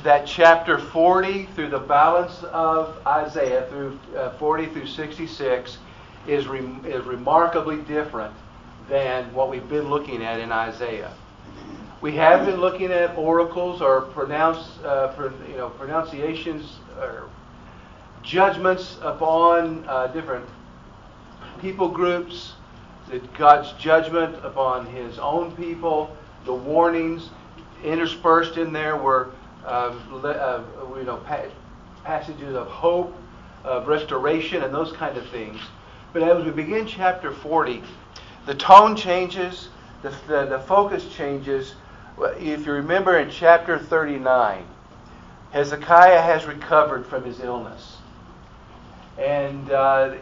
that chapter 40 through the balance of Isaiah, through 40 through 66, is remarkably different than what we've been looking at in Isaiah. We have been looking at oracles or pronunciations or judgments upon different people groups, God's judgment upon His own people, the warnings interspersed in there were passages of hope, of restoration, and those kind of things. But as we begin chapter 40, the tone changes, the focus changes. If you remember in chapter 39, Hezekiah has recovered from his illness. And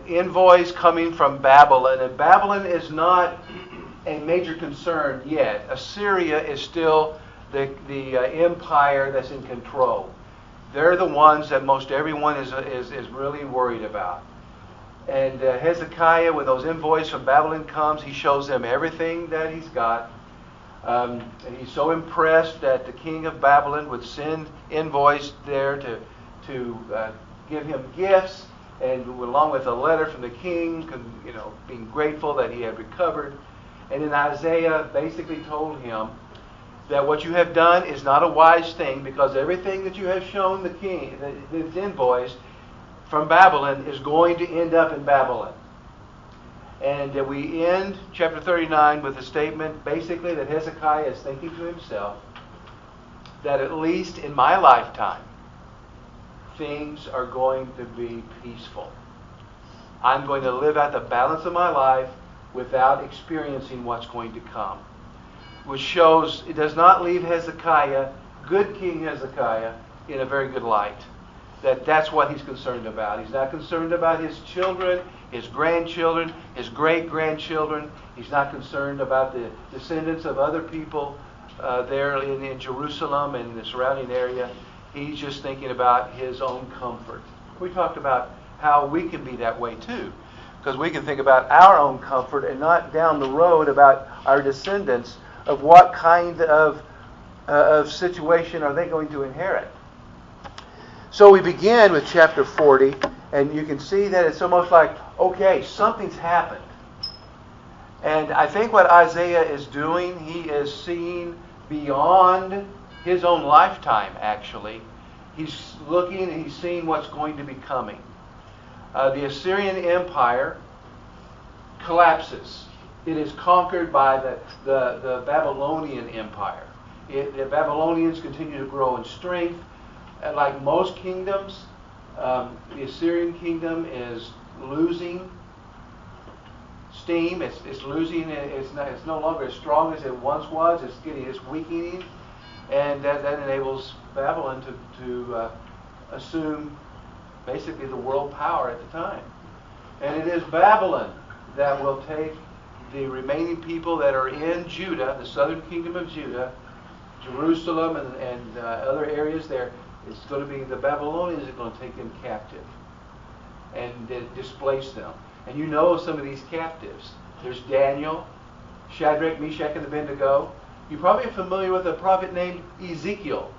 envoys coming from Babylon, and Babylon is not a major concern yet. Assyria is still the empire that's in control. They're the ones that most everyone is really worried about. And Hezekiah, when those envoys from Babylon comes, he shows them everything that he's got. And he's so impressed that the king of Babylon would send envoys there to give him gifts, and along with a letter from the king, being grateful that he had recovered. And then Isaiah basically told him that what you have done is not a wise thing, because everything that you have shown the king, the envoys from Babylon, is going to end up in Babylon. And we end chapter 39 with a statement basically that Hezekiah is thinking to himself that at least in my lifetime, things are going to be peaceful. I'm going to live out the balance of my life without experiencing what's going to come. Which shows it does not leave Hezekiah, good King Hezekiah, in a very good light. That's what he's concerned about. He's not concerned about his children, his grandchildren, his great-grandchildren. He's not concerned about the descendants of other people there in Jerusalem and the surrounding area. He's just thinking about his own comfort. We talked about how we can be that way too, because we can think about our own comfort and not down the road about our descendants, of what kind of situation are they going to inherit. So we begin with chapter 40, and you can see that it's almost like, okay, something's happened. And I think what Isaiah is doing, he is seeing beyond his own lifetime, actually. He's looking and he's seeing what's going to be coming. The Assyrian Empire collapses. It is conquered by the Babylonian Empire. The Babylonians continue to grow in strength. And like most kingdoms, the Assyrian kingdom is losing steam. It's losing. It's no longer as strong as it once was. It's weakening, and that enables Babylon to assume basically the world power at the time. And it is Babylon that will take the remaining people that are in Judah, the southern kingdom of Judah, Jerusalem and other areas there. It's going to be the Babylonians that are going to take them captive and displace them. And you know some of these captives. There's Daniel, Shadrach, Meshach, and Abednego. You're probably familiar with a prophet named Ezekiel,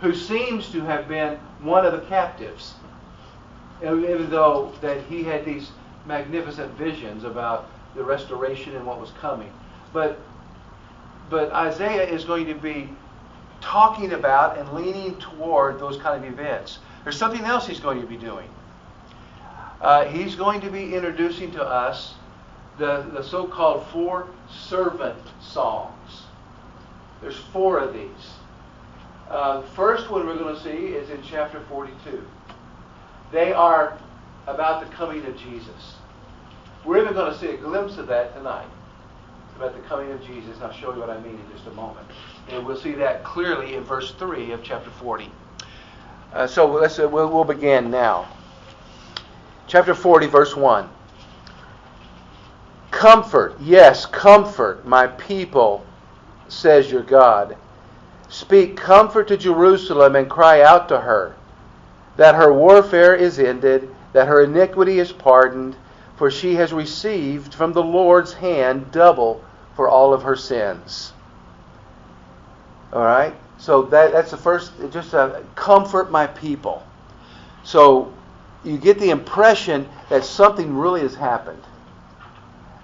who seems to have been one of the captives, even though that he had these magnificent visions about the restoration and what was coming. But Isaiah is going to be talking about and leaning toward those kind of events. There's something else he's going to be doing. He's going to be introducing to us the so-called 4 servant songs. There's 4 of these. The first one we're going to see is in chapter 42. They are about the coming of Jesus. We're even going to see a glimpse of that tonight, about the coming of Jesus. I'll show you what I mean in just a moment. And we'll see that clearly in verse 3 of chapter 40. So we'll begin now. Chapter 40, verse 1. Comfort, yes, comfort my people, says your God. Speak comfort to Jerusalem and cry out to her, that her warfare is ended, that her iniquity is pardoned, for she has received from the Lord's hand double for all of her sins. All right? So that's the first, just comfort my people. So you get the impression that something really has happened.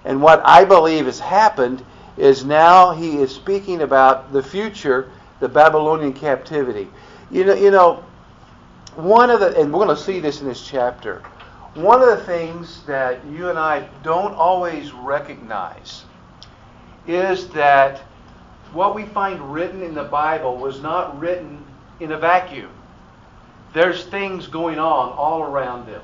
And what I believe has happened is now he is speaking about the future, the Babylonian captivity. You know, one of the, and we're going to see this in this chapter, one of the things that you and I don't always recognize is that what we find written in the Bible was not written in a vacuum. There's things going on all around them.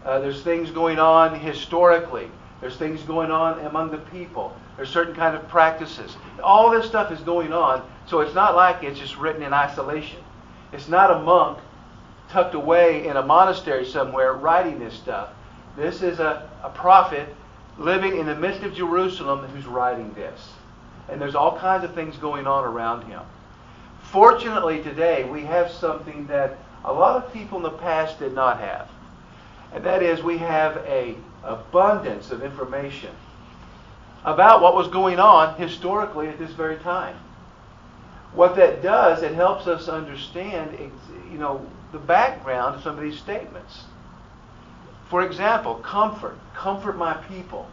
There's things going on historically. There's things going on among the people. There's certain kind of practices. All this stuff is going on, so it's not like it's just written in isolation. It's not a monk tucked away in a monastery somewhere writing this stuff. This is a prophet living in the midst of Jerusalem who's writing this. And there's all kinds of things going on around him. Fortunately today we have something that a lot of people in the past did not have. And that is we have an abundance of information about what was going on historically at this very time. What that does, it helps us understand, the background of some of these statements. For example, comfort my people.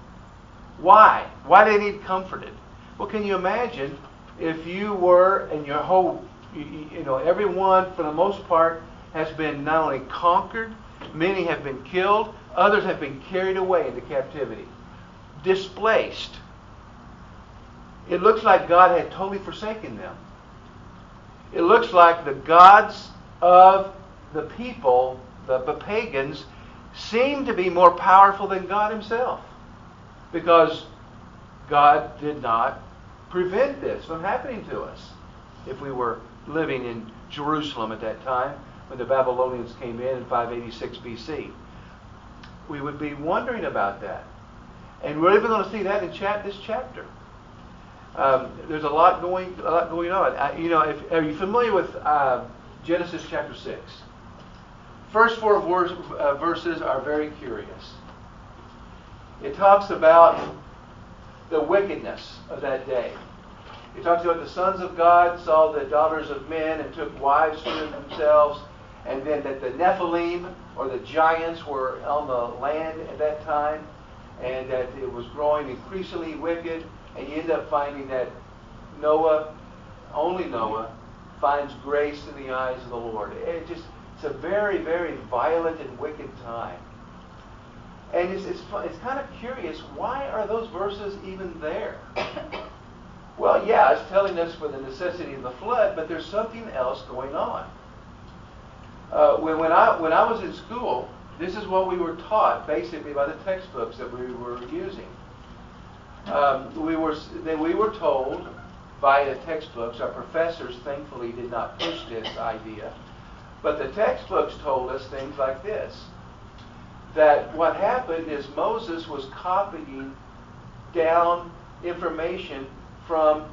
Why? Why do they need comforted? Well, can you imagine if you were, and your whole, everyone for the most part has been not only conquered, many have been killed, others have been carried away into captivity, displaced. It looks like God had totally forsaken them. It looks like the gods of the people, the pagans, seemed to be more powerful than God himself, because God did not prevent this from happening to us. If we were living in Jerusalem at that time, when the Babylonians came in 586 BC, we would be wondering about that. And we're even going to see that in this chapter. There's a lot going on. Are you familiar with Genesis chapter 6? First four verses are very curious. It talks about the wickedness of that day. It talks about the sons of God saw the daughters of men and took wives for themselves, and then that the Nephilim, or the giants, were on the land at that time, and that it was growing increasingly wicked, and you end up finding that only Noah, finds grace in the eyes of the Lord. It's a very, very violent and wicked time. And it's kind of curious, why are those verses even there? Well, yeah, it's telling us for the necessity of the flood, but there's something else going on. When I was in school, this is what we were taught, basically, by the textbooks that we were using. We were told by the textbooks, our professors thankfully did not push this idea, but the textbooks told us things like this, that what happened is Moses was copying down information from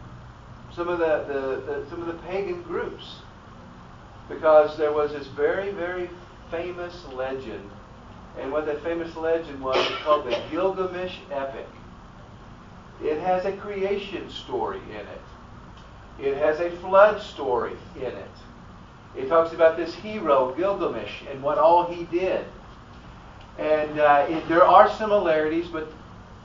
some of the pagan groups, because there was this very, very famous legend, and what that famous legend was called the Gilgamesh epic. It has a creation story in it. It has a flood story in it. It talks about this hero, Gilgamesh, and what all he did. And there are similarities, but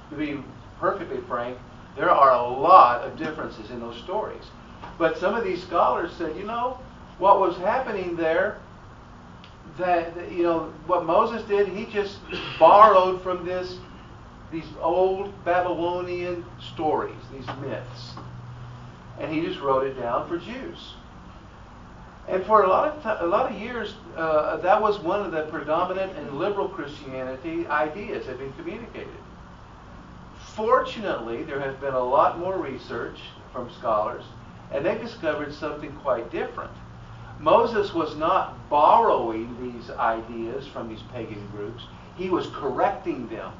to be perfectly frank, there are a lot of differences in those stories. But some of these scholars said, what was happening there, that, what Moses did, he just borrowed from these old Babylonian stories, these myths. And he just wrote it down for Jews. And for a lot of years, that was one of the predominant and liberal Christianity ideas that have been communicated. Fortunately, there has been a lot more research from scholars, and they discovered something quite different. Moses was not borrowing these ideas from these pagan groups. He was correcting them.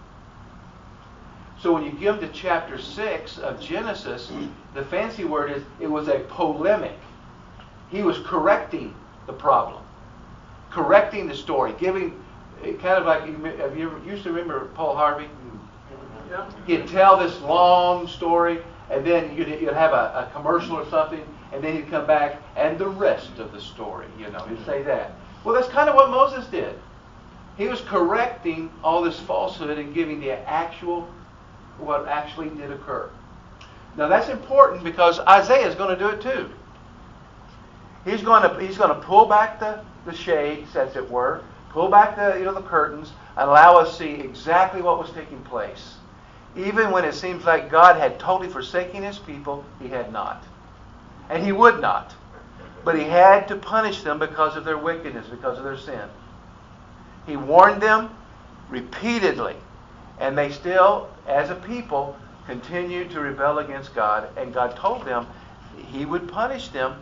So when you give to chapter 6 of Genesis, the fancy word is it was a polemic. He was correcting the problem, correcting the story, giving kind of like, have you ever used to remember Paul Harvey? Yeah. He'd tell this long story, and then you'd have a commercial or something, and then he'd come back and the rest of the story, he'd say that. Well, that's kind of what Moses did. He was correcting all this falsehood and giving the what actually did occur. Now that's important because Isaiah is going to do it too. He's going to pull back the shades, as it were, pull back the curtains, and allow us to see exactly what was taking place. Even when it seems like God had totally forsaken His people, He had not. And He would not. But He had to punish them because of their wickedness, because of their sin. He warned them repeatedly. And they still, as a people, continued to rebel against God. And God told them He would punish them.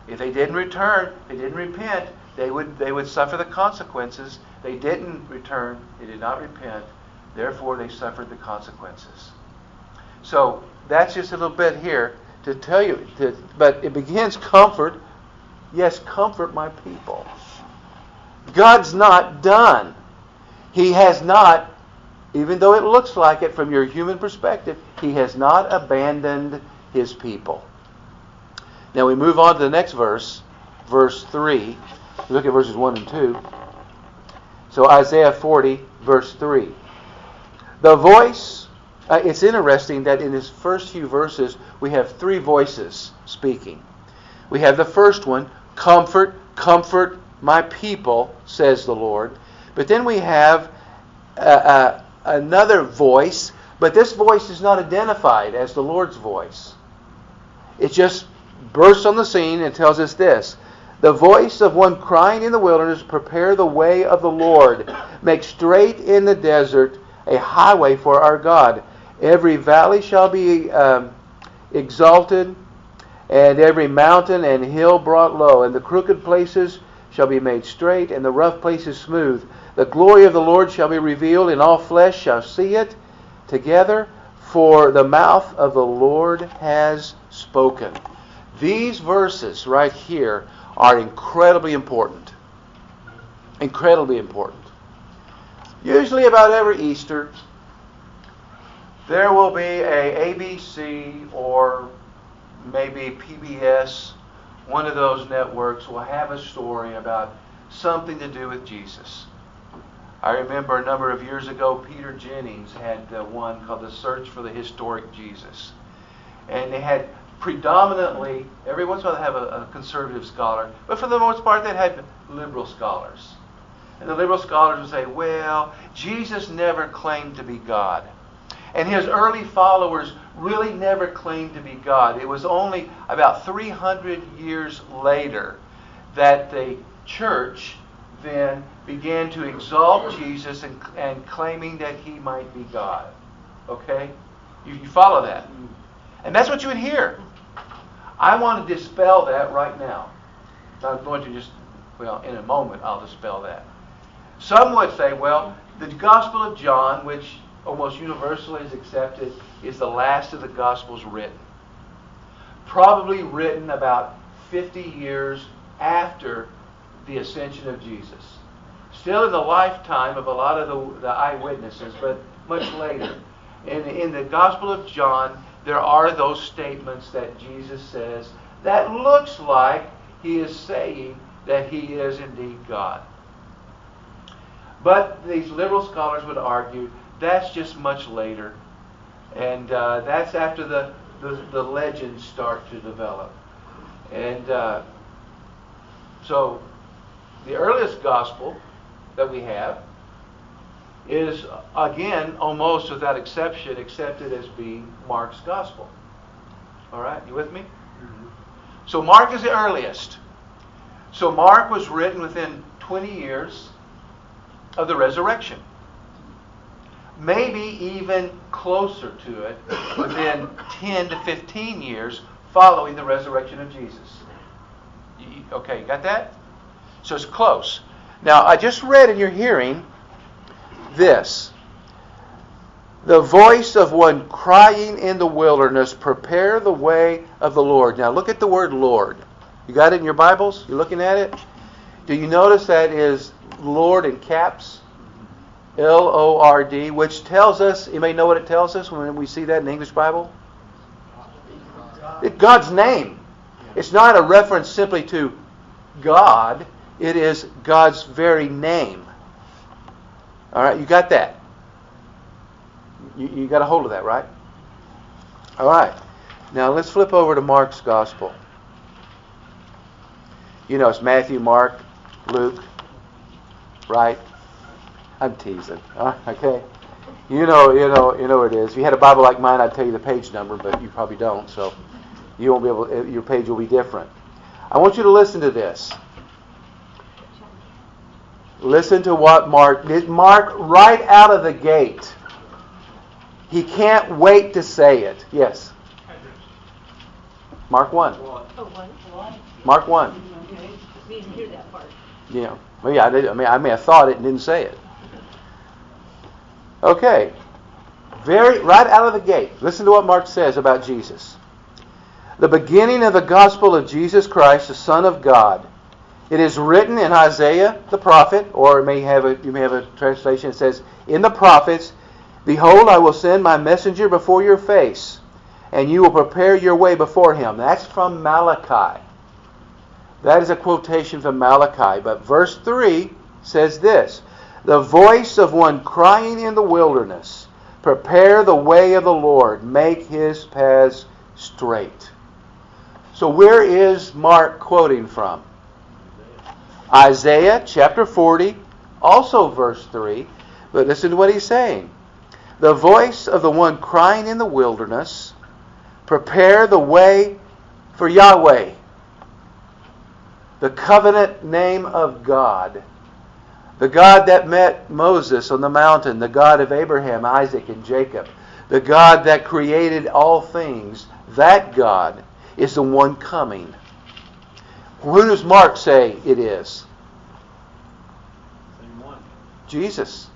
If they didn't return, they didn't repent, they would suffer the consequences. They didn't return, they did not repent. Therefore, they suffered the consequences. So, that's just a little bit here to tell you. But it begins comfort. Yes, comfort my people. God's not done. He has not, even though it looks like it from your human perspective, He has not abandoned His people. Now we move on to the next verse, verse 3. Look at verses 1 and 2. So Isaiah 40, verse 3. The voice, it's interesting that in his first few verses we have three voices speaking. We have the first one, comfort, comfort my people, says the Lord. But then we have another voice, but this voice is not identified as the Lord's voice. It just bursts on the scene and tells us this. The voice of one crying in the wilderness, prepare the way of the Lord. Make straight in the desert a highway for our God. Every valley shall be exalted, and every mountain and hill brought low, and the crooked places shall be made straight, and the rough places smooth. The glory of the Lord shall be revealed, and all flesh shall see it together, for the mouth of the Lord has spoken. These verses right here are incredibly important. Incredibly important. Usually about every Easter, there will be a ABC or maybe PBS, one of those networks will have a story about something to do with Jesus. I remember a number of years ago, Peter Jennings had one called The Search for the Historic Jesus. And they had predominantly, every once in a while they have a conservative scholar, but for the most part they had liberal scholars. And the liberal scholars would say, well, Jesus never claimed to be God. And his early followers really never claimed to be God. It was only about 300 years later that the church then began to exalt Jesus and claiming that He might be God. Okay? You follow that? And that's what you would hear. I want to dispel that right now. I'm going to in a moment I'll dispel that. Some would say, well, the Gospel of John, which almost universally is accepted, is the last of the Gospels written. Probably written about 50 years after the ascension of Jesus. Still in the lifetime of a lot of the eyewitnesses, but much later. And in the Gospel of John, there are those statements that Jesus says that looks like He is saying that He is indeed God. But these liberal scholars would argue that's just much later. And that's after the legends start to develop. And so the earliest gospel that we have is, again, almost without exception, accepted as being Mark's gospel. All right, you with me? Mm-hmm. So Mark is the earliest. So Mark was written within 20 years of the resurrection. Maybe even closer to it, within 10 to 15 years following the resurrection of Jesus. Okay, you got that? So it's close. Now, I just read in your hearing this. The voice of one crying in the wilderness, prepare the way of the Lord. Now, look at the word Lord. You got it in your Bibles? You looking at it? Do you notice that is Lord in caps? L-O-R-D, which tells us, you may know what it tells us when we see that in the English Bible? It's God's name. It's not a reference simply to God. It is God's very name. All right, you got that? You got a hold of that, right? All right. Now let's flip over to Mark's Gospel. You know, it's Matthew, Mark, Luke, right? I'm teasing. Okay. You know what it is. If you had a Bible like mine, I'd tell you the page number, but you probably don't, so you won't be able. Your page will be different. I want you to listen to this. Listen to what Mark right out of the gate. He can't wait to say it. Yes. Mark 1. Mark 1. Okay. We didn't hear that part. Yeah. Well, yeah, I may have thought it and didn't say it. Okay. Right out of the gate. Listen to what Mark says about Jesus. The beginning of the gospel of Jesus Christ, the Son of God. It is written in Isaiah the prophet, or you may have a translation that says, in the prophets, behold, I will send my messenger before your face, and you will prepare your way before him. That's from Malachi. That is a quotation from Malachi. But verse 3 says this, the voice of one crying in the wilderness, prepare the way of the Lord, make his paths straight. So where is Mark quoting from? Isaiah chapter 40, also verse 3. But listen to what he's saying. The voice of the one crying in the wilderness, prepare the way for Yahweh. The covenant name of God. The God that met Moses on the mountain. The God of Abraham, Isaac, and Jacob. The God that created all things. That God is the one coming. Who does Mark say it is? Same one. Jesus.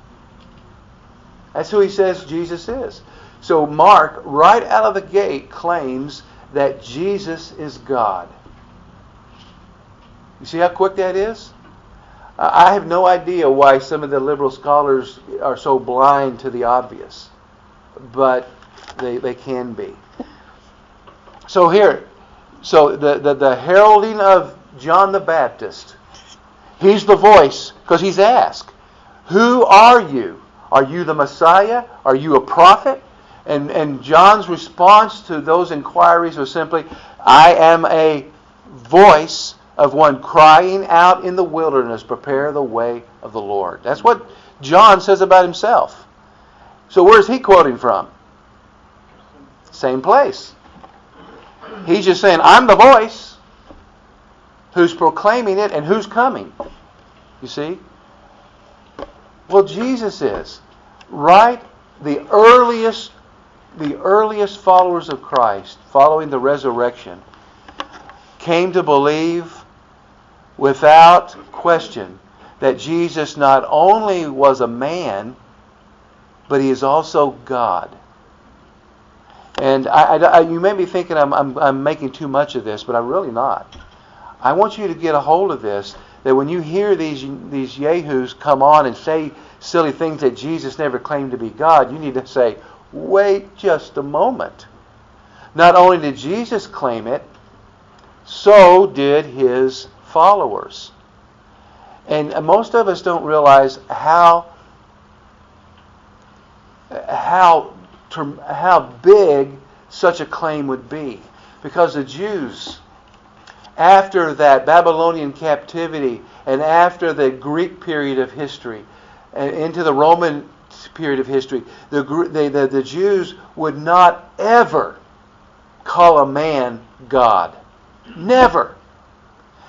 That's who he says Jesus is. So Mark, right out of the gate, claims that Jesus is God. You see how quick that is? I have no idea why some of the liberal scholars are so blind to the obvious. But they can be. So here, the heralding of John the Baptist. He's the voice, because he's asked, who are you? Are you the Messiah? Are you a prophet? And John's response to those inquiries was simply, I am a voice of one crying out in the wilderness, prepare the way of the Lord. That's what John says about himself. So where's he quoting from? Same place. He's just saying, I'm the voice who's proclaiming it, and who's coming. You see? Well, Jesus is. Right? The earliest followers of Christ, following the resurrection, came to believe without question that Jesus not only was a man, but he is also God. And you may be thinking I'm making too much of this, but I'm really not. I want you to get a hold of this, that when you hear these yahoos come on and say silly things that Jesus never claimed to be God, you need to say, wait just a moment. Not only did Jesus claim it, so did his followers. And most of us don't realize how big such a claim would be. Because the Jews, after that Babylonian captivity and after the Greek period of history and into the Roman period of history, the Jews would not ever call a man God. Never.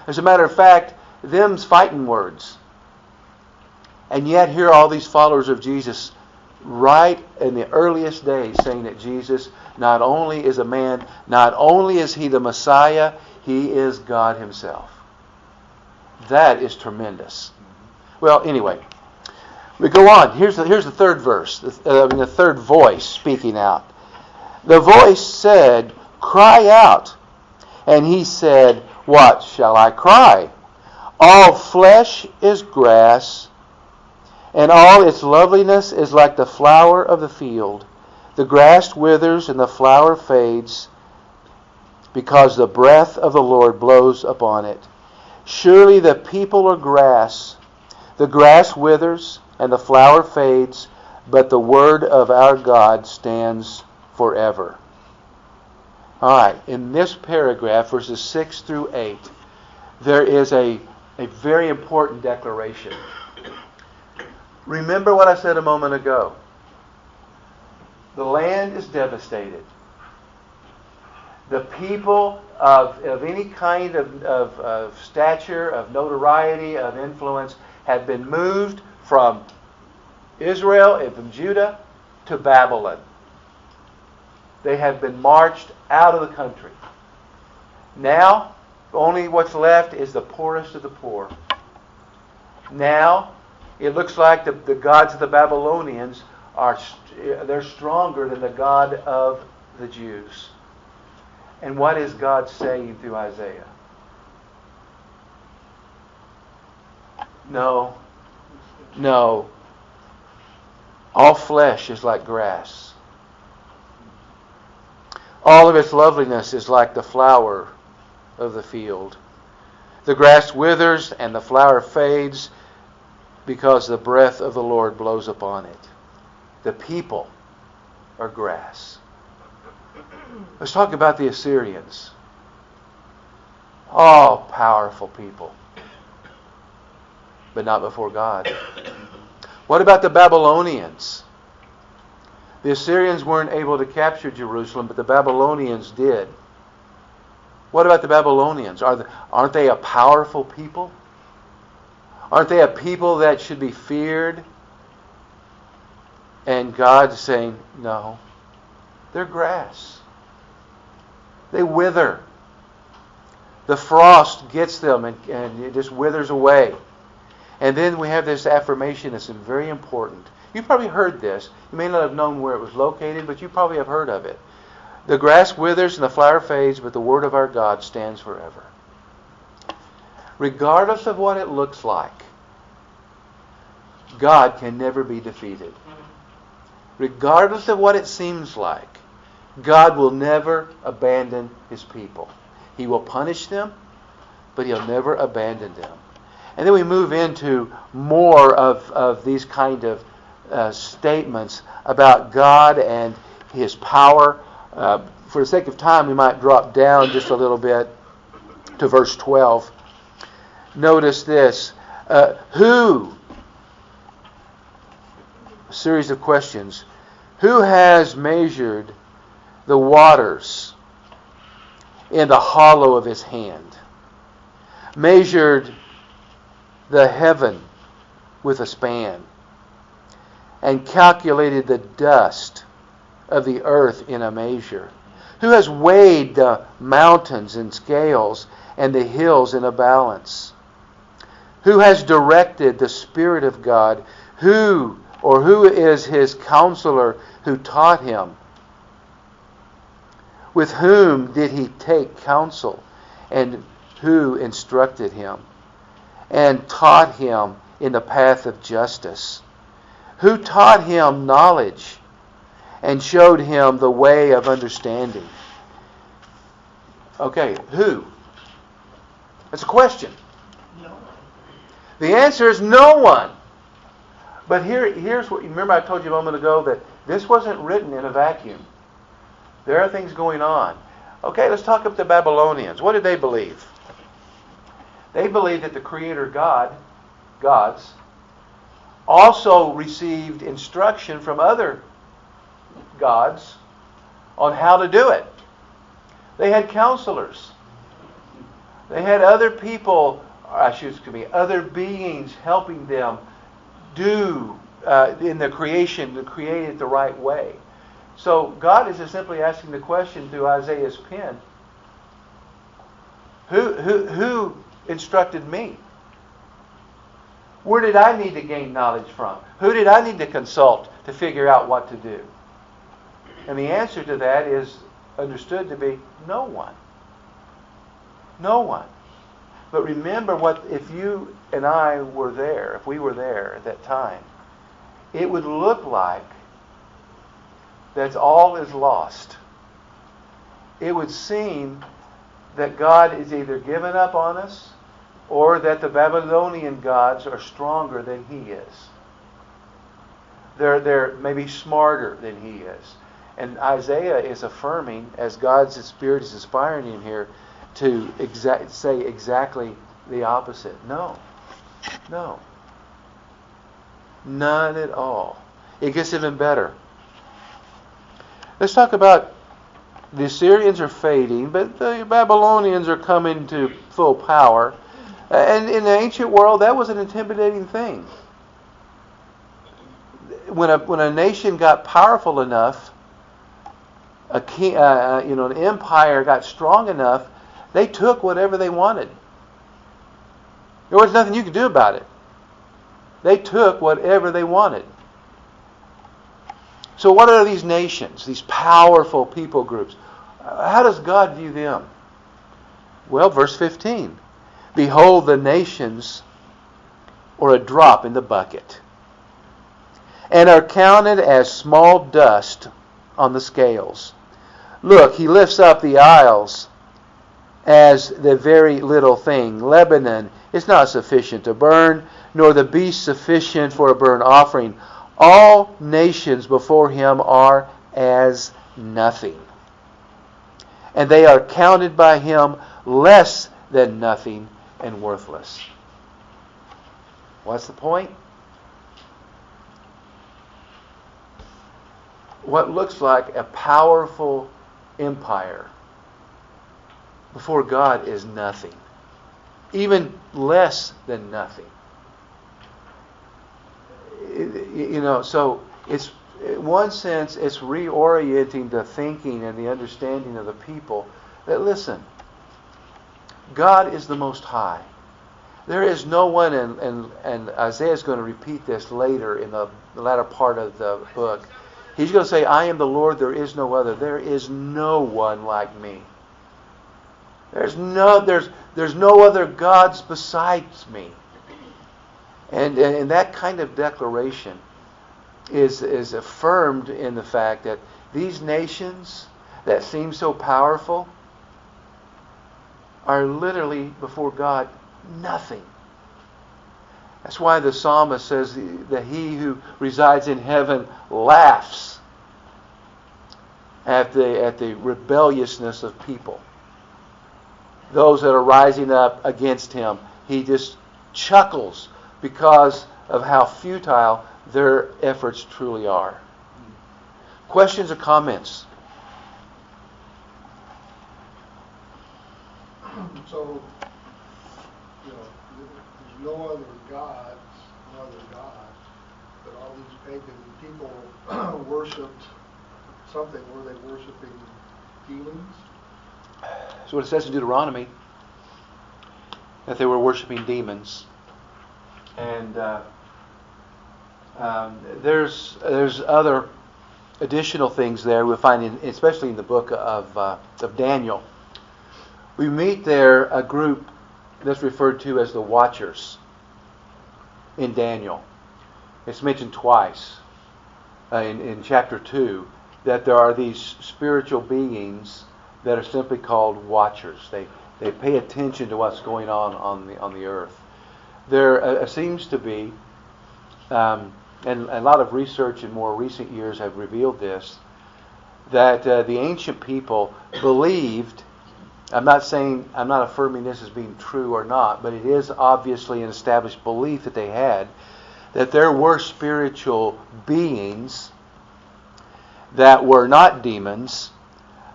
As a matter of fact, them's fighting words. And yet here are all these followers of Jesus right in the earliest days saying that Jesus not only is a man, not only is he the Messiah, he is God himself. That is tremendous. Well, anyway, we go on. Here's the third verse, the third voice speaking out. The voice said, cry out. And he said, what shall I cry? All flesh is grass, and all its loveliness is like the flower of the field. The grass withers and the flower fades, because the breath of the Lord blows upon it. Surely the people are grass. The grass withers and the flower fades, but the word of our God stands forever. All right, in this paragraph, verses 6 through 8, there is a very important declaration. Remember what I said a moment ago. The land is devastated. The people of any kind of stature, of notoriety, of influence have been moved from Israel and from Judah to Babylon. They have been marched out of the country. Now, only what's left is the poorest of the poor. Now, it looks like the gods of the Babylonians they're stronger than the God of the Jews. And what is God saying through Isaiah? No. All flesh is like grass. All of its loveliness is like the flower of the field. The grass withers and the flower fades because the breath of the Lord blows upon it. The people are grass. Let's talk about the Assyrians. All powerful people, but not before God. What about the Babylonians? The Assyrians weren't able to capture Jerusalem, but the Babylonians did. What about the Babylonians? Aren't they a powerful people? Aren't they a people that should be feared? And God's saying, no, they're grass. They wither. The frost gets them and it just withers away. And then we have this affirmation that's very important. You probably heard this. You may not have known where it was located, but you probably have heard of it. The grass withers and the flower fades, but the word of our God stands forever. Regardless of what it looks like, God can never be defeated. Regardless of what it seems like, God will never abandon His people. He will punish them, but He'll never abandon them. And then we move into more of these kind of statements about God and His power. For the sake of time, we might drop down just a little bit to verse 12. Notice this. Who? A series of questions. Who has measured the waters in the hollow of His hand? Measured the heaven with a span, and calculated the dust of the earth in a measure? Who has weighed the mountains in scales and the hills in a balance? Who has directed the Spirit of God? Who is His counselor who taught Him? With whom did He take counsel, and who instructed Him and taught Him in the path of justice? Who taught Him knowledge and showed Him the way of understanding? Okay, who? That's a question. No one. The answer is no one. But here's what, remember I told you a moment ago that this wasn't written in a vacuum. There are things going on. Okay, let's talk about the Babylonians. What did they believe? They believed that the Creator gods, also received instruction from other gods on how to do it. They had counselors. They had other people, other beings helping them do in the creation to create it the right way. So God is just simply asking the question through Isaiah's pen, who instructed me? Where did I need to gain knowledge from? Who did I need to consult to figure out what to do? And the answer to that is understood to be no one. No one. But remember if you and I were there, if we were there at that time, it would look like that all is lost. It would seem that God is either given up on us or that the Babylonian gods are stronger than He is. They're maybe smarter than He is. And Isaiah is affirming, as God's Spirit is inspiring him here, to say exactly the opposite. No. None at all. It gets even better. Let's talk about the Assyrians are fading, but the Babylonians are coming to full power. And in the ancient world, that was an intimidating thing. When a nation got powerful enough, an empire got strong enough, they took whatever they wanted. There was nothing you could do about it. They took whatever they wanted. So what are these nations, these powerful people groups? How does God view them? Well, verse 15. Behold, the nations are a drop in the bucket, and are counted as small dust on the scales. Look, He lifts up the isles as the very little thing. Lebanon is not sufficient to burn, nor the beast sufficient for a burnt offering. All nations before Him are as nothing, and they are counted by Him less than nothing and worthless. What's the point? What looks like a powerful empire before God is nothing, even less than nothing. So it's, in one sense, it's reorienting the thinking and the understanding of the people that, listen, God is the Most High. There is no one, and Isaiah is going to repeat this later in the latter part of the book. He's going to say, I am the Lord, there is no other. There is no one like me. There's no other gods besides me. And that kind of declaration is affirmed in the fact that these nations that seem so powerful are literally before God nothing. That's why the psalmist says that He who resides in heaven laughs at the rebelliousness of people. Those that are rising up against Him, He just chuckles because of how futile their efforts truly are. Questions or comments? So, there's no other gods, but all these pagan people worshipped something. Were they worshiping demons? That's what it says in Deuteronomy, that they were worshiping demons. And there's other additional things there we'll find, especially in the book of Daniel. We meet there a group that's referred to as the Watchers in Daniel. It's mentioned twice in chapter 2 that there are these spiritual beings that are simply called Watchers. They pay attention to what's going on the earth. There seems to be, and a lot of research in more recent years have revealed this, that the ancient people believed, I'm not affirming this as being true or not, but it is obviously an established belief that they had, that there were spiritual beings that were not demons,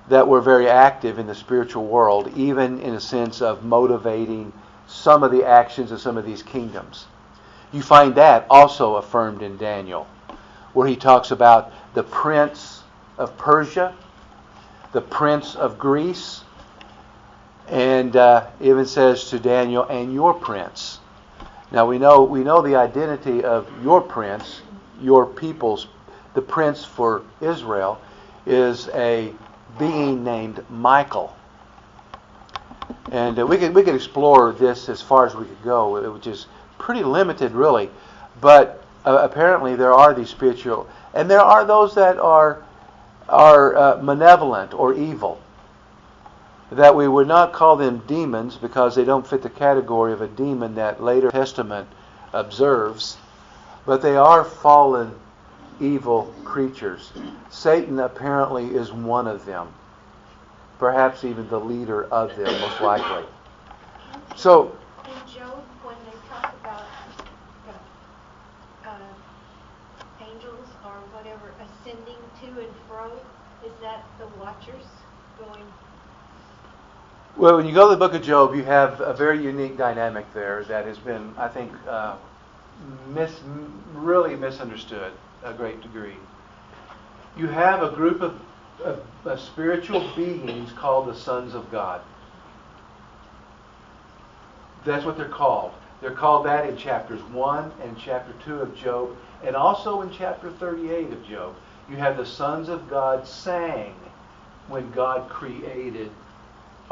that were very active in the spiritual world, even in a sense of motivating some of the actions of some of these kingdoms. You find that also affirmed in Daniel, where he talks about the prince of Persia, the prince of Greece, and even says to Daniel, and your prince. Now we know the identity of your prince, your people's, the prince for Israel, is a being named Michael. And we could explore this as far as we could go, which is pretty limited, really. But apparently there are these spiritual, and there are those that are malevolent or evil. that we would not call them demons because they don't fit the category of a demon that later Testament observes, but they are fallen evil creatures. Satan apparently is one of them, perhaps even the leader of them, most likely. So, In Job, when they talk about angels or whatever ascending to and fro, is that the watchers going? well, when you go to the book of Job, you have a very unique dynamic there that has been, I think, really misunderstood a great degree. You have a group of spiritual beings called the sons of God. That's what they're called. They're called that in chapters 1 and chapter 2 of Job, and also in chapter 38 of Job. You have the sons of God sang when God created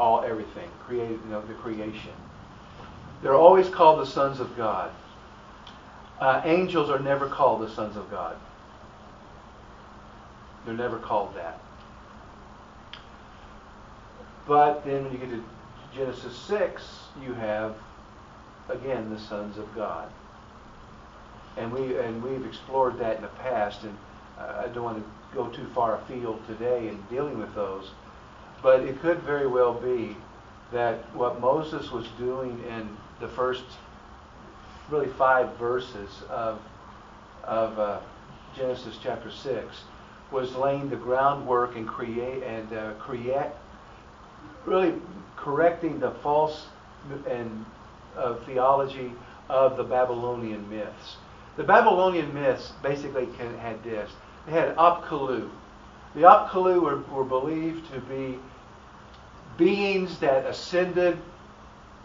everything, created the creation. They're always called the sons of God. Angels are never called the sons of God. They're never called that. But then when you get to Genesis 6, you have, again, the sons of God. And we've explored that in the past, and I don't want to go too far afield today in dealing with those. But it could very well be that what Moses was doing in the first really 5 verses of Genesis chapter 6 was laying the groundwork and really correcting the false and theology of the Babylonian myths. The Babylonian myths basically had this. They had Apkallu. The Apkallu were believed to be beings that ascended,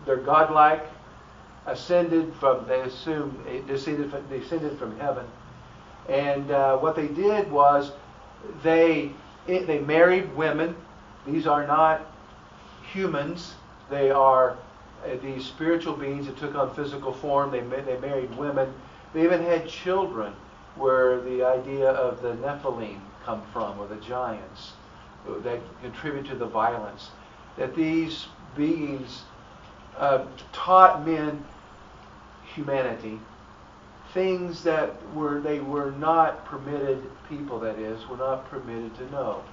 they're godlike, descended from heaven. And what they did was they married women. These are not humans. They are these spiritual beings that took on physical form. They married women. They even had children, where the idea of the Nephilim come from, or the giants that contribute to the violence. That these beings taught men humanity, things that they were not permitted, people that is, were not permitted to know.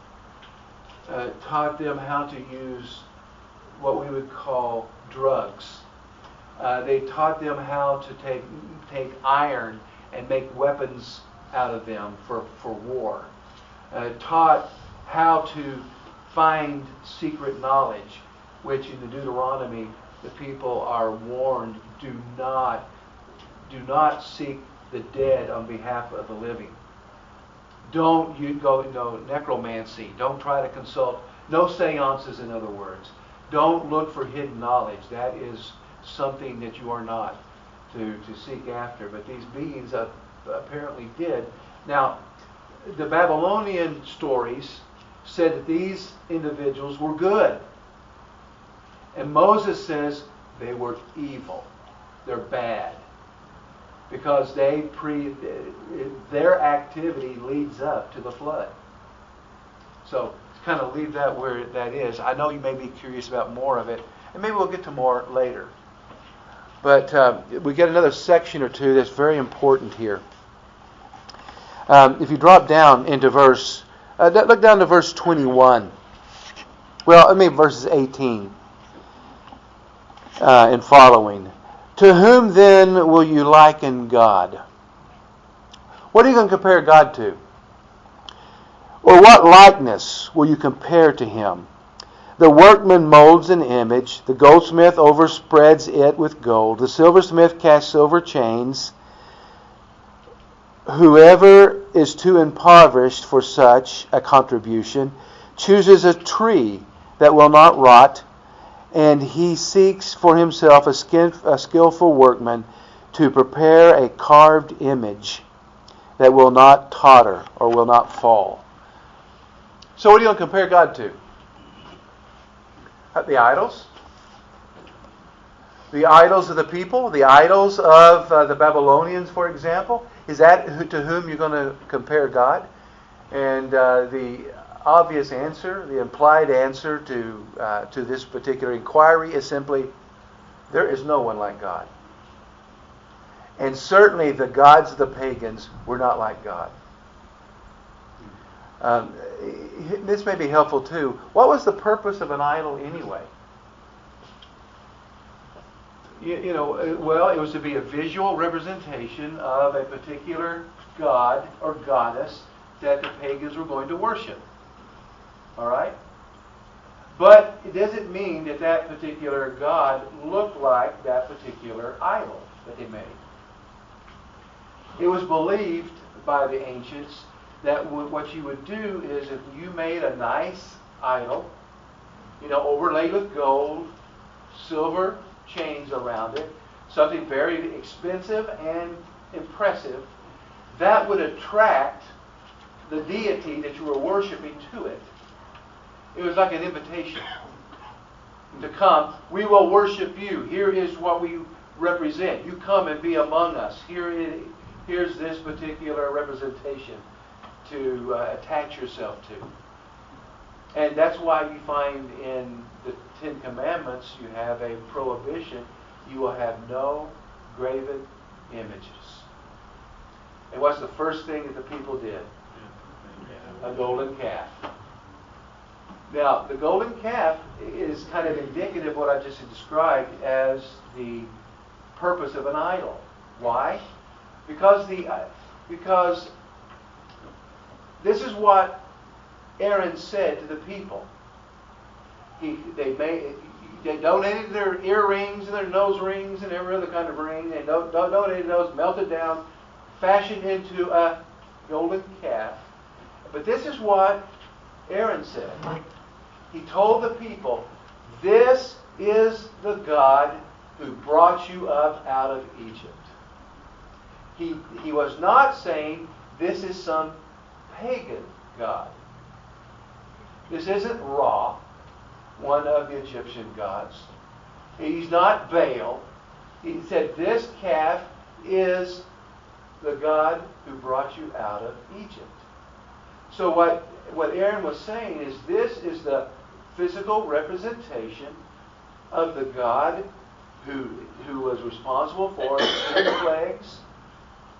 Taught them how to use what we would call drugs. They taught them how to take iron and make weapons out of them for war. Taught how to find secret knowledge, which in the Deuteronomy the people are warned, do not seek the dead on behalf of the living. Don't you go necromancy. Don't try to consult. No seances, in other words. Don't look for hidden knowledge. That is something that you are not to seek after. But these beings apparently did. Now, the Babylonian stories said that these individuals were good. And Moses says they were evil. They're bad. Because their activity leads up to the flood. So, kind of leave that where that is. I know you may be curious about more of it, and maybe we'll get to more later. But we get another section or two that's very important here. If you drop down into look down to verse 21. Well, verses 18 and following. To whom then will you liken God? What are you going to compare God to? Or what likeness will you compare to Him? The workman molds an image. The goldsmith overspreads it with gold. The silversmith casts silver chains. Whoever is too impoverished for such a contribution chooses a tree that will not rot, and he seeks for himself a skillful workman to prepare a carved image that will not totter or will not fall. So what are you going to compare God to? The idols? The idols of the people? The idols of the Babylonians, for example? Is that to whom you're going to compare God? And the obvious answer, the implied answer to this particular inquiry is simply, there is no one like God. And certainly the gods of the pagans were not like God. This may be helpful too. What was the purpose of an idol anyway? Well, it was to be a visual representation of a particular god or goddess that the pagans were going to worship. All right? But it doesn't mean that that particular god looked like that particular idol that they made. It was believed by the ancients that what you would do is if you made a nice idol, overlaid with gold, silver chains around it, something very expensive and impressive, that would attract the deity that you were worshiping to it. It was like an invitation to come. We will worship you. Here is what we represent. You come and be among us. Here's this particular representation to attach yourself to. And that's why you find in the Ten Commandments you have a prohibition. You will have no graven images. And what's the first thing that the people did? A golden calf. Now, the golden calf is kind of indicative of what I just described as the purpose of an idol. Why? Because this is what Aaron said to the people. They donated their earrings and their nose rings and every other kind of ring. They donated those, melted down, fashioned into a golden calf. But this is what Aaron said. He told the people, this is the God who brought you up out of Egypt. He was not saying this is some pagan god. This isn't Ra, one of the Egyptian gods. He's not Baal. He said this calf is the God who brought you out of Egypt. So what Aaron was saying is this is the physical representation of the God who was responsible for the 10 plagues.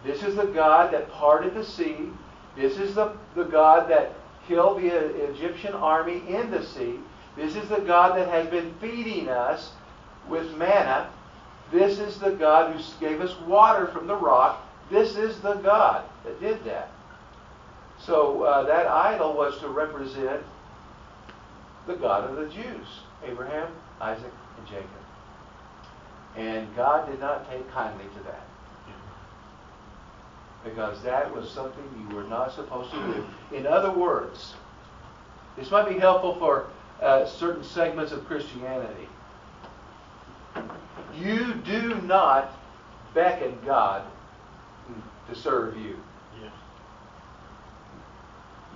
This is the God that parted the sea. This is the God that killed the Egyptian army in the sea. This is the God that has been feeding us with manna. This is the God who gave us water from the rock. This is the God that did that. So that idol was to represent the God of the Jews, Abraham, Isaac, and Jacob. And God did not take kindly to that. Because that was something you were not supposed to do. In other words, this might be helpful for certain segments of Christianity. You do not beckon God to serve you. Yes.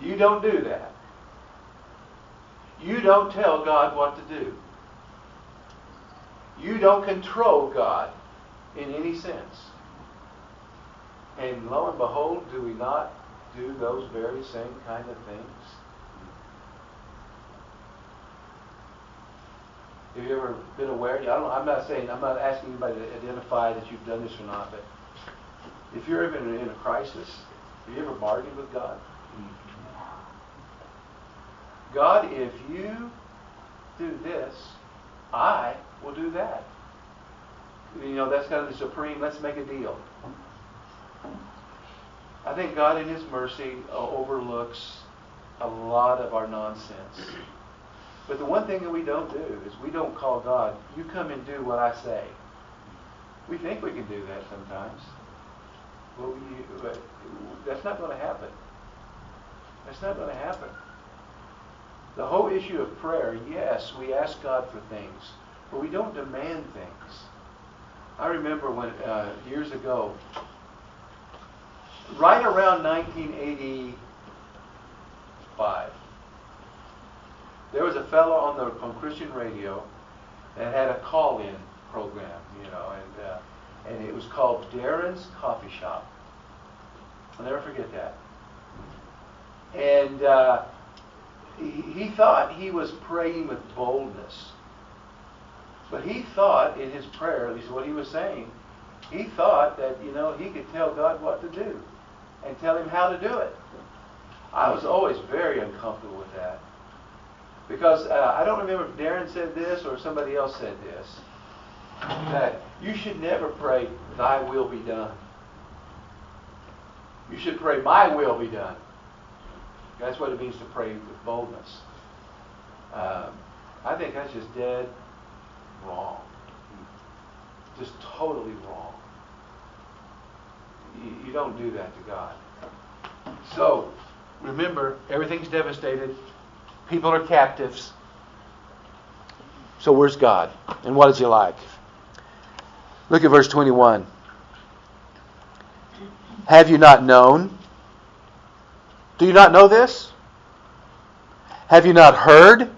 You don't do that. You don't tell God what to do. You don't control God in any sense. And lo and behold, do we not do those very same kind of things? Have you ever been aware? I'm not asking anybody to identify that you've done this or not, but if you're even in a crisis, have you ever bargained with God? God, if you do this, I will do that. That's kind of the supreme, let's make a deal. I think God in His mercy overlooks a lot of our nonsense. But the one thing that we don't do is we don't call God, you come and do what I say. We think we can do that sometimes. But that's not going to happen. That's not going to happen. The whole issue of prayer, yes, we ask God for things, but we don't demand things. I remember when years ago, right around 1985, there was a fellow on Christian radio that had a call-in program, and it was called Darren's Coffee Shop. I'll never forget that. And he thought he was praying with boldness. But he thought in his prayer, at least what he was saying, he thought that, he could tell God what to do and tell him how to do it. I was always very uncomfortable with that. Because I don't remember if Darren said this or somebody else said this, that you should never pray, thy will be done. You should pray, my will be done. That's what it means to pray with boldness. I think that's just dead wrong. Just totally wrong. You don't do that to God. So, remember, everything's devastated. People are captives. So where's God? And what is He like? Look at verse 21. Have you not known? Do you not know this? Have you not heard?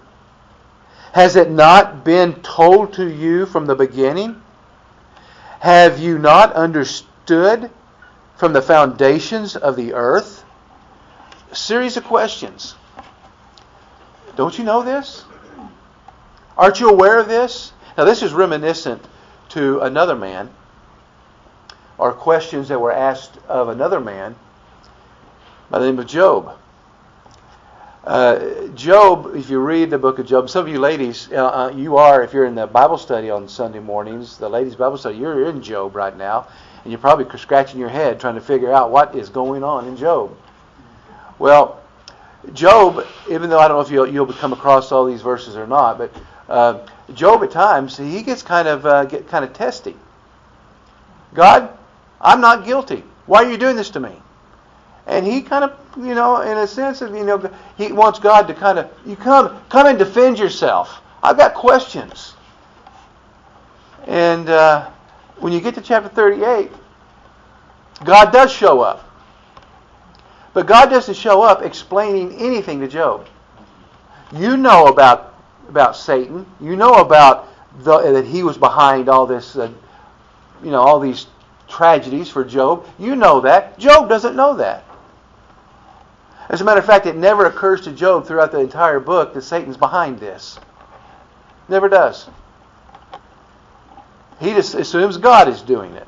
Has it not been told to you from the beginning? Have you not understood from the foundations of the earth? A series of questions. Don't you know this? Aren't you aware of this? Now this is reminiscent to another man, or questions that were asked of another man by the name of Job. Job, if you read the book of Job, some of you ladies, if you're in the Bible study on Sunday mornings, the ladies' Bible study, you're in Job right now, and you're probably scratching your head trying to figure out what is going on in Job. Well, Job, even though I don't know if you'll come across all these verses or not, but Job at times, he gets kind of testy. God, I'm not guilty. Why are you doing this to me? And he kind of, in a sense of, he wants God to kind of, you come and defend yourself. I've got questions. And when you get to chapter 38, God does show up. But God doesn't show up explaining anything to Job. You know about Satan. You know about that he was behind all this, all these tragedies for Job. You know that. Job doesn't know that. As a matter of fact, it never occurs to Job throughout the entire book that Satan's behind this. Never does. He just assumes God is doing it.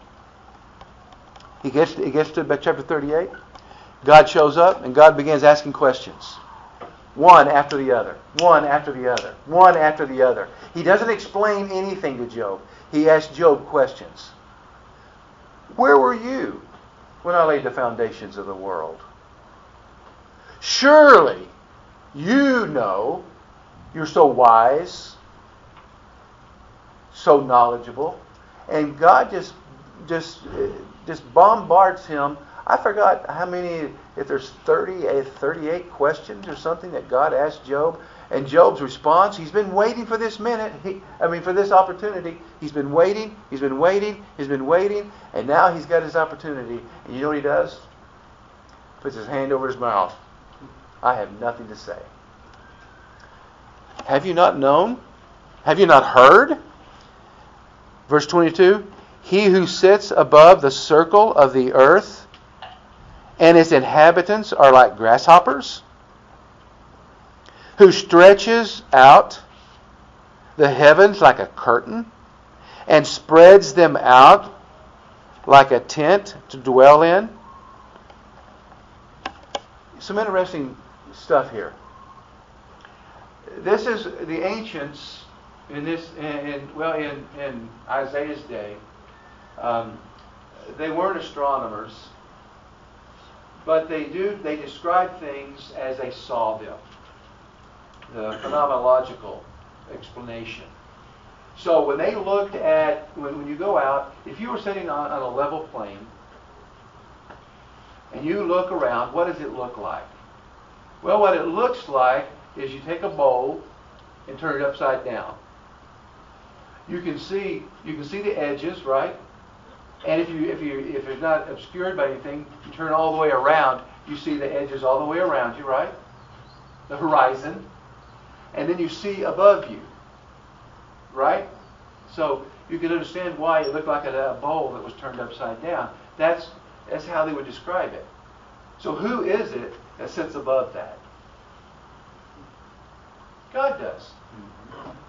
He gets to chapter 38. God shows up and God begins asking questions. One after the other. One after the other. One after the other. He doesn't explain anything to Job. He asks Job questions. Where were you when I laid the foundations of the world? Surely you know, you're so wise, so knowledgeable, and God just bombards him. I forgot how many, if there's 38 questions or something that God asked Job. And Job's response, he's been waiting for this minute. For this opportunity. He's been waiting, and now he's got his opportunity. And you know what he does? Puts his hand over his mouth. I have nothing to say. Have you not known? Have you not heard? Verse 22, he who sits above the circle of the earth and its inhabitants are like grasshoppers, who stretches out the heavens like a curtain and spreads them out like a tent to dwell in. Some interesting stuff here. This is the ancients in Isaiah's day. They weren't astronomers, but they describe things as they saw them. The phenomenological explanation. So when they looked at, when you go out, if you were sitting on a level plane and you look around, what does it look like? Well, what it looks like is you take a bowl and turn it upside down. You can see the edges, right? And if it's not obscured by anything, you turn it all the way around, you see the edges all the way around you, right? The horizon. And then you see above you, right? So you can understand why it looked like a bowl that was turned upside down. That's how they would describe it. So who is it that sits above that? God does.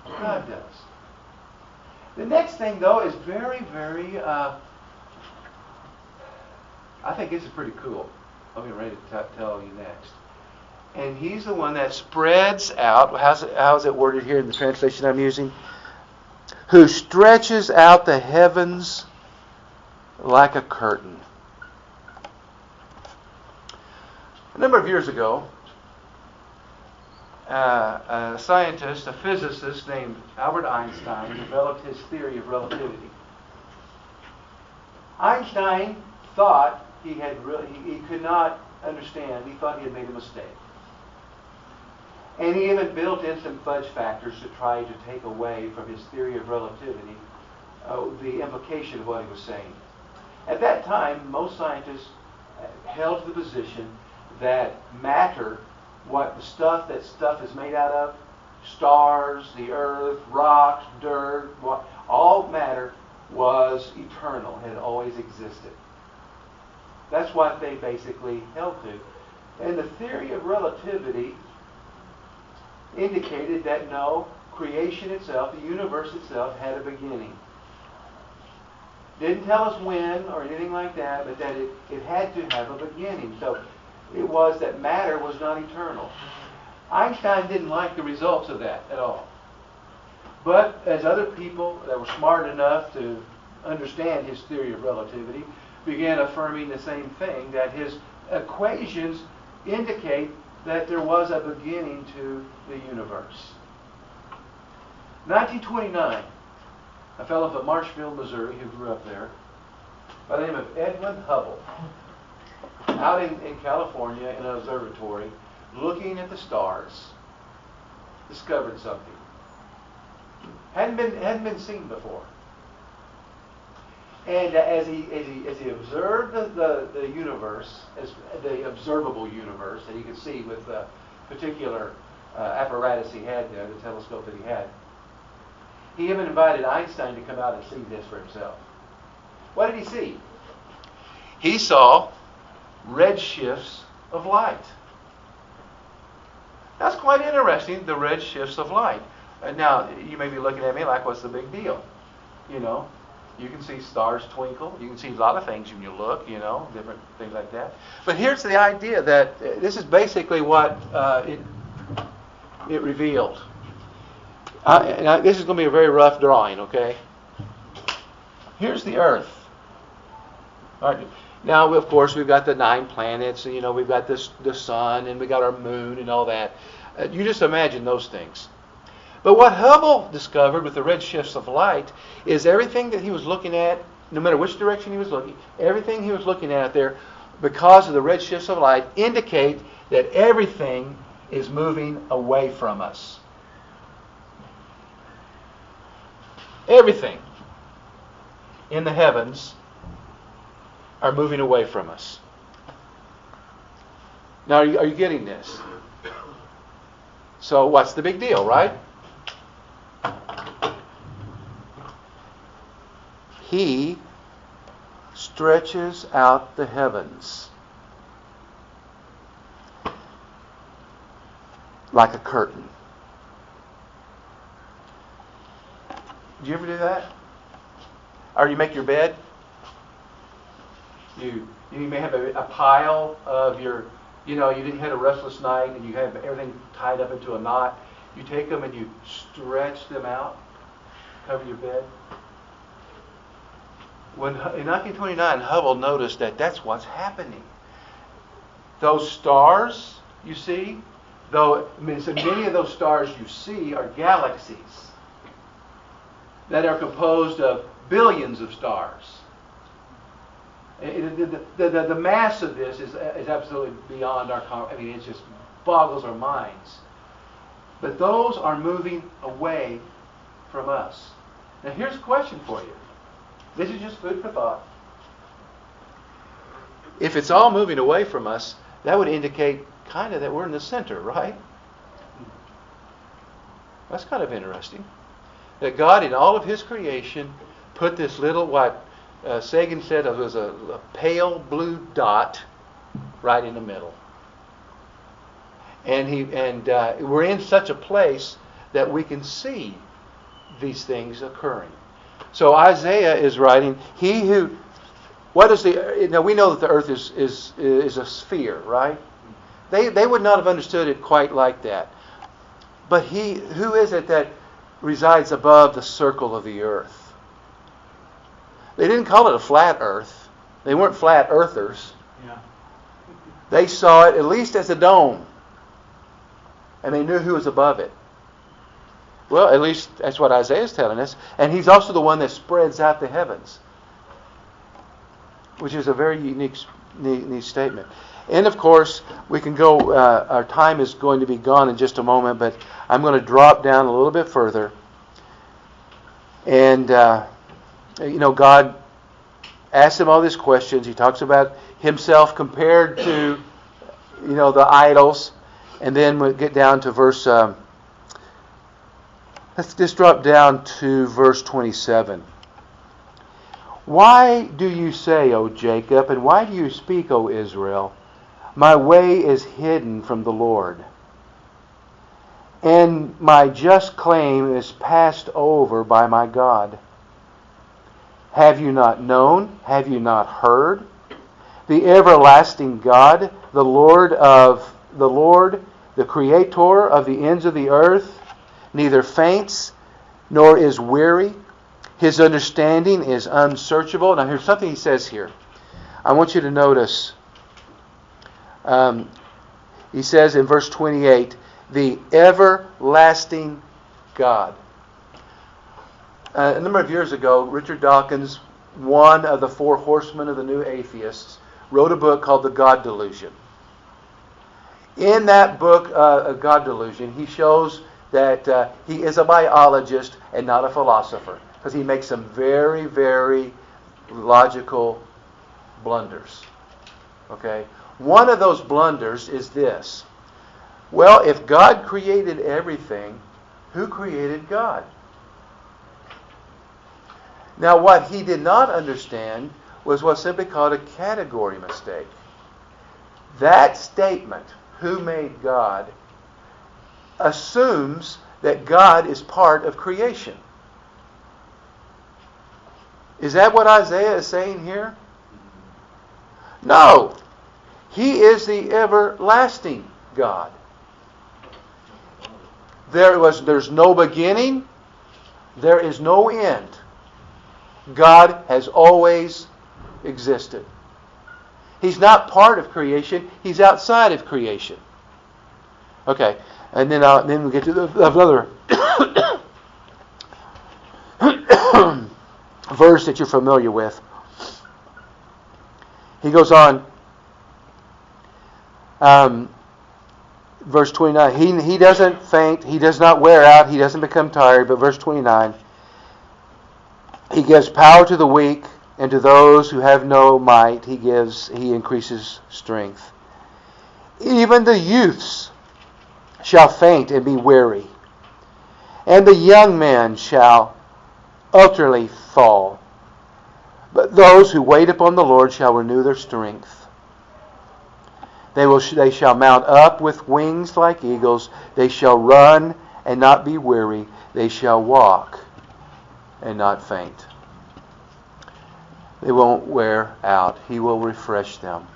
God does. The next thing, though, is very, very, I think this is pretty cool. I'll be ready to tell you next. And he's the one that spreads out, how's it worded here in the translation I'm using? Who stretches out the heavens like a curtain. A number of years ago, a scientist, a physicist named Albert Einstein developed his theory of relativity. Einstein thought he could not understand. He thought he had made a mistake. And he even built in some fudge factors to try to take away from his theory of relativity the implication of what he was saying. At that time, most scientists held to the position that matter, what the stuff that stuff is made out of, stars, the earth, rocks, dirt, all matter was eternal, had always existed. That's what they basically held to. And the theory of relativity indicated that no, creation itself, the universe itself, had a beginning. Didn't tell us when or anything like that, but that it had to have a beginning. So it was that matter was not eternal. Einstein didn't like the results of that at all. But as other people that were smart enough to understand his theory of relativity began affirming the same thing, that his equations indicate that there was a beginning to the universe. 1929, a fellow from Marshfield, Missouri, who grew up there, by the name of Edwin Hubble, out in California in an observatory, looking at the stars, discovered something. Hadn't been seen before. And as he observed the universe, as the observable universe that he could see with the particular apparatus he had there, the telescope that he had, he even invited Einstein to come out and see this for himself. What did he see? He saw red shifts of light. That's quite interesting, the red shifts of light. Now, you may be looking at me like, what's the big deal? You know, you can see stars twinkle. You can see a lot of things when you look, you know, different things like that. But here's the idea that this is basically what it revealed. This is going to be a very rough drawing, okay? Here's the Earth. All right. Now, of course, we've got the 9 planets, and, you know, we've got the sun, and we've got our moon and all that. You just imagine those things. But what Hubble discovered with the red shifts of light is everything that he was looking at, no matter which direction he was looking, everything he was looking at there, because of the red shifts of light, indicate that everything is moving away from us. Everything in the heavens are moving away from us. Now, are you getting this? So what's the big deal, right? He stretches out the heavens like a curtain. Do you ever do that? Or you make your bed? You may have a pile of your, you know, you had a restless night and you have everything tied up into a knot. You take them and you stretch them out, cover your bed. In 1929, Hubble noticed that that's what's happening. Those stars you see, so many of those stars you see are galaxies that are composed of billions of stars. The mass of this is absolutely beyond our. It just boggles our minds. But those are moving away from us. Now, here's a question for you. This is just food for thought. If it's all moving away from us, that would indicate kind of that we're in the center, right? That's kind of interesting. That God, in all of His creation, put this little, what Sagan said it was a pale blue dot right in the middle. and we're in such a place that we can see these things occurring. So Isaiah is writing, he who, what is the, now we know that the earth is a sphere, right? They would not have understood it quite like that. But who is it that resides above the circle of the earth? They didn't call it a flat earth. They weren't flat earthers. Yeah. They saw it at least as a dome. And they knew who was above it. Well, at least that's what Isaiah is telling us. And he's also the one that spreads out the heavens, which is a very unique neat statement. And of course, we can go, our time is going to be gone in just a moment, but I'm going to drop down a little bit further. And, God asks him all these questions. He talks about himself compared to, the idols. And then we'll get down to verse, let's just drop down to verse 27. Why do you say, O Jacob, and why do you speak, O Israel, my way is hidden from the Lord, and my just claim is passed over by my God? Have you not known? Have you not heard? The everlasting God, the Lord, the Creator of the ends of the earth, neither faints nor is weary. His understanding is unsearchable. Now here's something he says here. I want you to notice. He says in verse 28, the everlasting God. A number of years ago, Richard Dawkins, one of the four horsemen of the New Atheists, wrote a book called The God Delusion. In that book, God Delusion, he shows that he is a biologist and not a philosopher, because he makes some very, very logical blunders. Okay? One of those blunders is this. Well, if God created everything, who created God? Now, what he did not understand was what's simply called a category mistake. That statement, who made God, assumes that God is part of creation. Is that what Isaiah is saying here? No. He is the everlasting God. There's no beginning. There is no end. God has always existed. He's not part of creation. He's outside of creation. Okay, and then we get to another verse that you're familiar with. He goes on, verse 29. He doesn't faint. He does not wear out. He doesn't become tired. But verse 29, he gives power to the weak, and to those who have no might, he increases strength. Even the youths shall faint and be weary, and the young men shall utterly fall. But those who wait upon the Lord shall renew their strength. They shall mount up with wings like eagles. They shall run and not be weary. They shall walk and not faint. They won't wear out. He will refresh them.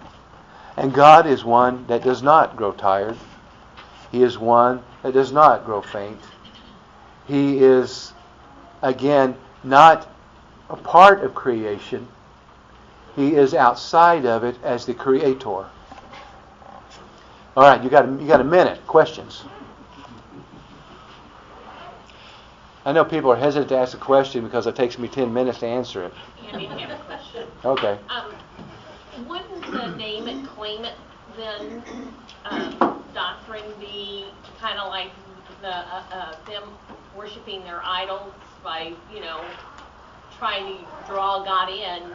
And God is one that does not grow tired. He is one that does not grow faint. He is, again, not a part of creation. He is outside of it as the Creator. All right, you got a minute. Questions? I know people are hesitant to ask a question because it takes me 10 minutes to answer it. Andy, I have a question. Okay. Wouldn't the name it, claim it, then doctrine be kind of like them worshiping their idols by, trying to draw God in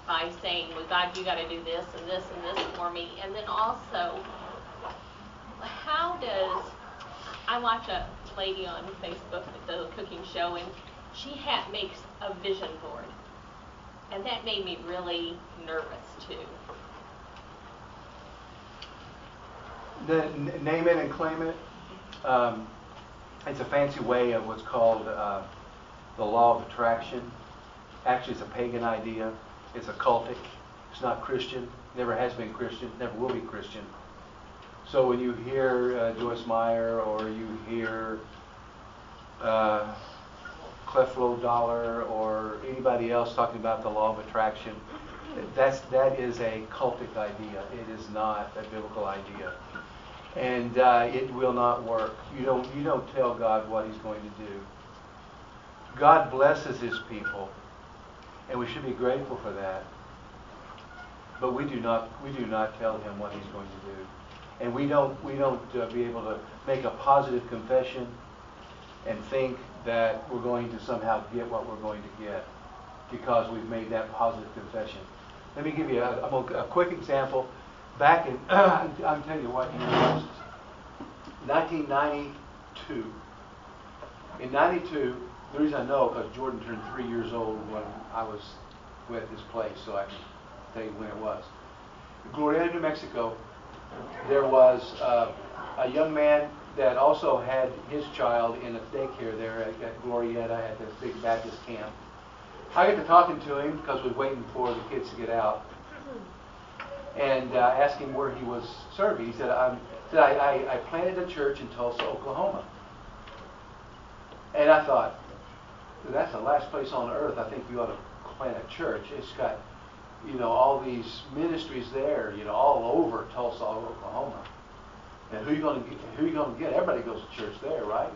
by saying, well, God, you got to do this and this and this for me. And then also, I watch a lady on Facebook that does a cooking show, and she makes a vision board. And that made me really nervous, too. Name it and claim it. It's a fancy way of what's called the law of attraction. Actually, it's a pagan idea. It's occultic. It's not Christian. Never has been Christian. Never will be Christian. So when you hear Joyce Meyer or you hear Creflo Dollar or anybody else talking about the law of attraction, that is a cultic idea. It is not a biblical idea, and it will not work. You don't tell God what He's going to do. God blesses His people, and we should be grateful for that. But we do not tell Him what He's going to do, and we don't be able to make a positive confession and think that we're going to somehow get what we're going to get because we've made that positive confession. Let me give you a quick example. Back in, I'll tell you what year it was. 1992. In 92, the reason I know because Jordan turned 3 years old when I was with this place, so I can tell you when it was. In Glorieta, New Mexico, there was a young man that also had his child in a daycare there at Glorieta at the big Baptist camp. I got to talking to him because we were waiting for the kids to get out, and asked him where he was serving. He said, I planted a church in Tulsa, Oklahoma. And I thought, that's the last place on earth I think you ought to plant a church. It's got, all these ministries there, all over Tulsa, Oklahoma. And who are you going to get? Everybody goes to church there, right?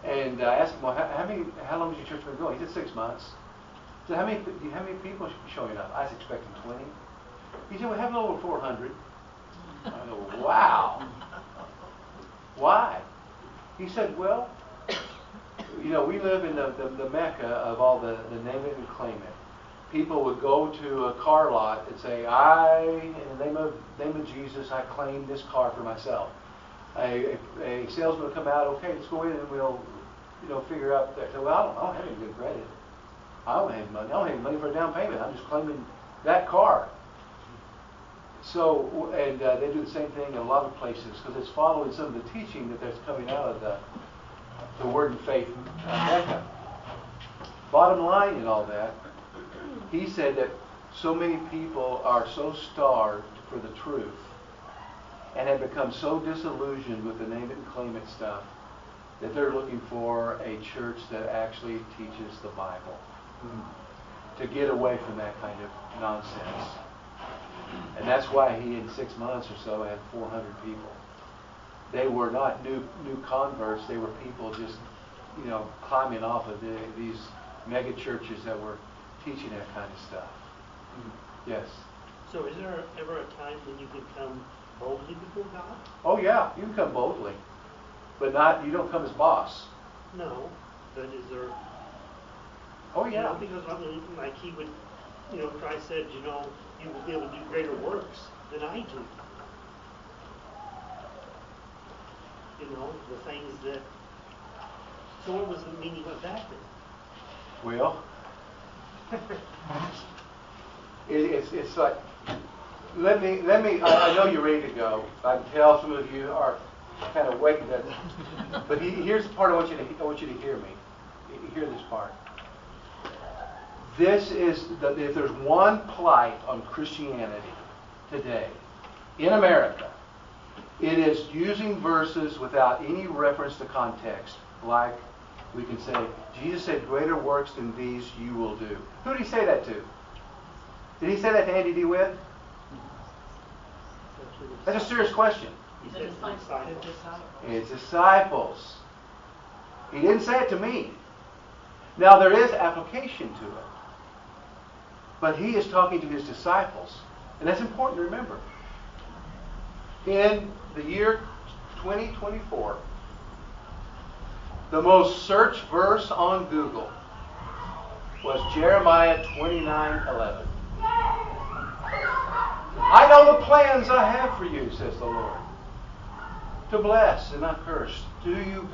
And I asked him, well, how long has your church been going? He said 6 months. I said, how many people showing up? I was expecting 20. He said, we have a little over 400. I go, wow. Why? He said, well, we live in the mecca of all the name it and claim it. People would go to a car lot and say, in the name of Jesus, I claim this car for myself. A salesman would come out, okay, let's go in and we'll, figure out that. Well, I don't have any good credit. I don't have money. I don't have money for a down payment. I'm just claiming that car. So, and they do the same thing in a lot of places because it's following some of the teaching that's coming out of the Word and Faith Mecca. Bottom line in all that, he said that so many people are so starved for the truth and have become so disillusioned with the name it and claim it stuff that they're looking for a church that actually teaches the Bible to get away from that kind of nonsense. And that's why he, in 6 months or so, had 400 people. They were not new converts. They were people just, climbing off of these mega churches that were teaching that kind of stuff. Yes. So is there ever a time when you can come boldly before God? Oh yeah, you can come boldly, but you don't come as boss. No, but is there? Oh yeah. Because like he would, Christ said, you will be able to do greater works than I do. The things that. So what was the meaning of that then? Well, it's like, let me, I know you're ready to go. I can tell some of you are kind of waiting to, but here's the part I want you to hear me. Hear this part. This is, if there's one plight on Christianity today, in America, it is using verses without any reference to context, like we can say, Jesus said, greater works than these you will do. Who did he say that to? Did he say that to Andy DeWitt? That's a serious question. He said disciples. It's disciples. He didn't say it to me. Now there is application to it. But he is talking to his disciples. And that's important to remember. In the year 2024, the most searched verse on Google was Jeremiah 29:11. I know the plans I have for you, says the Lord. To bless and not curse. To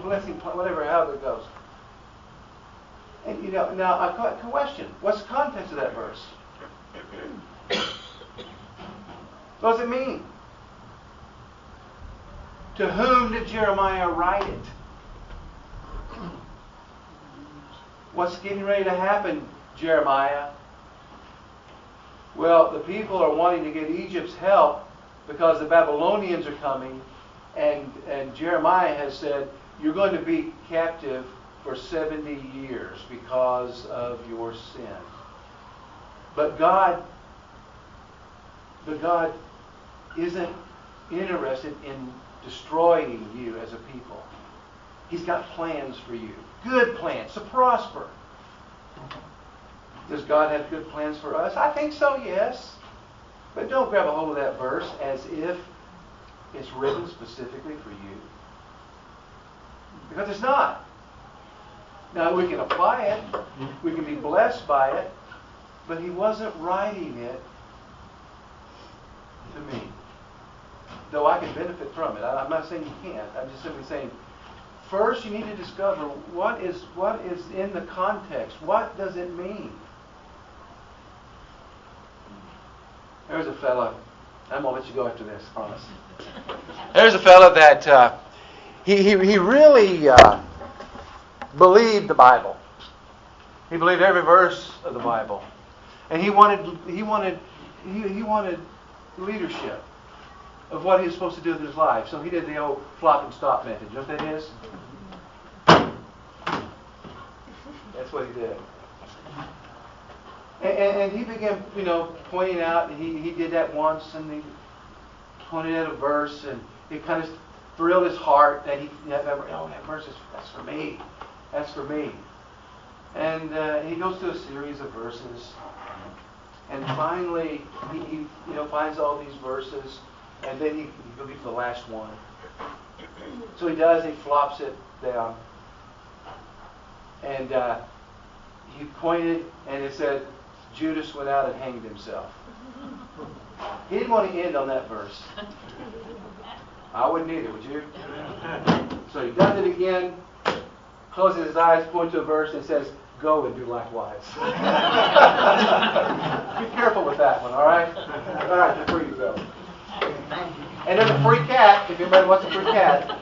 blessing, whatever, however it goes. And now a question: what's the context of that verse? What does it mean? To whom did Jeremiah write it? What's getting ready to happen, Jeremiah? Well, the people are wanting to get Egypt's help because the Babylonians are coming, and Jeremiah has said, you're going to be captive for 70 years because of your sin. But God isn't interested in destroying you as a people. He's got plans for you. Good plans to prosper. Does God have good plans for us? I think so, yes. But don't grab a hold of that verse as if it's written specifically for you. Because it's not. Now, we can apply it. We can be blessed by it. But he wasn't writing it to me. Though I can benefit from it. I'm not saying you can't. I'm just simply saying, first you need to discover what is in the context. What does it mean? There's a fella. I'm going to let you go after this, promise. There's a fella that he really believed the Bible. He believed every verse of the Bible. And he wanted leadership of what he was supposed to do with his life. So he did the old flop and stop method. You know what that is? That's what he did. And he began, pointing out, he did that once, and he pointed at a verse, and it kind of thrilled his heart that that verse that's for me. That's for me. And he goes through a series of verses. And finally, he finds all these verses, and then he goes to the last one. So he does, he flops it down. And he pointed, and it said, Judas went out and hanged himself. He didn't want to end on that verse. I wouldn't either, would you? So he does it again, closes his eyes, points to a verse, and says, go and do likewise. Be careful with that one, all right? All right, before you go. And there's a free cat, if anybody wants a free cat.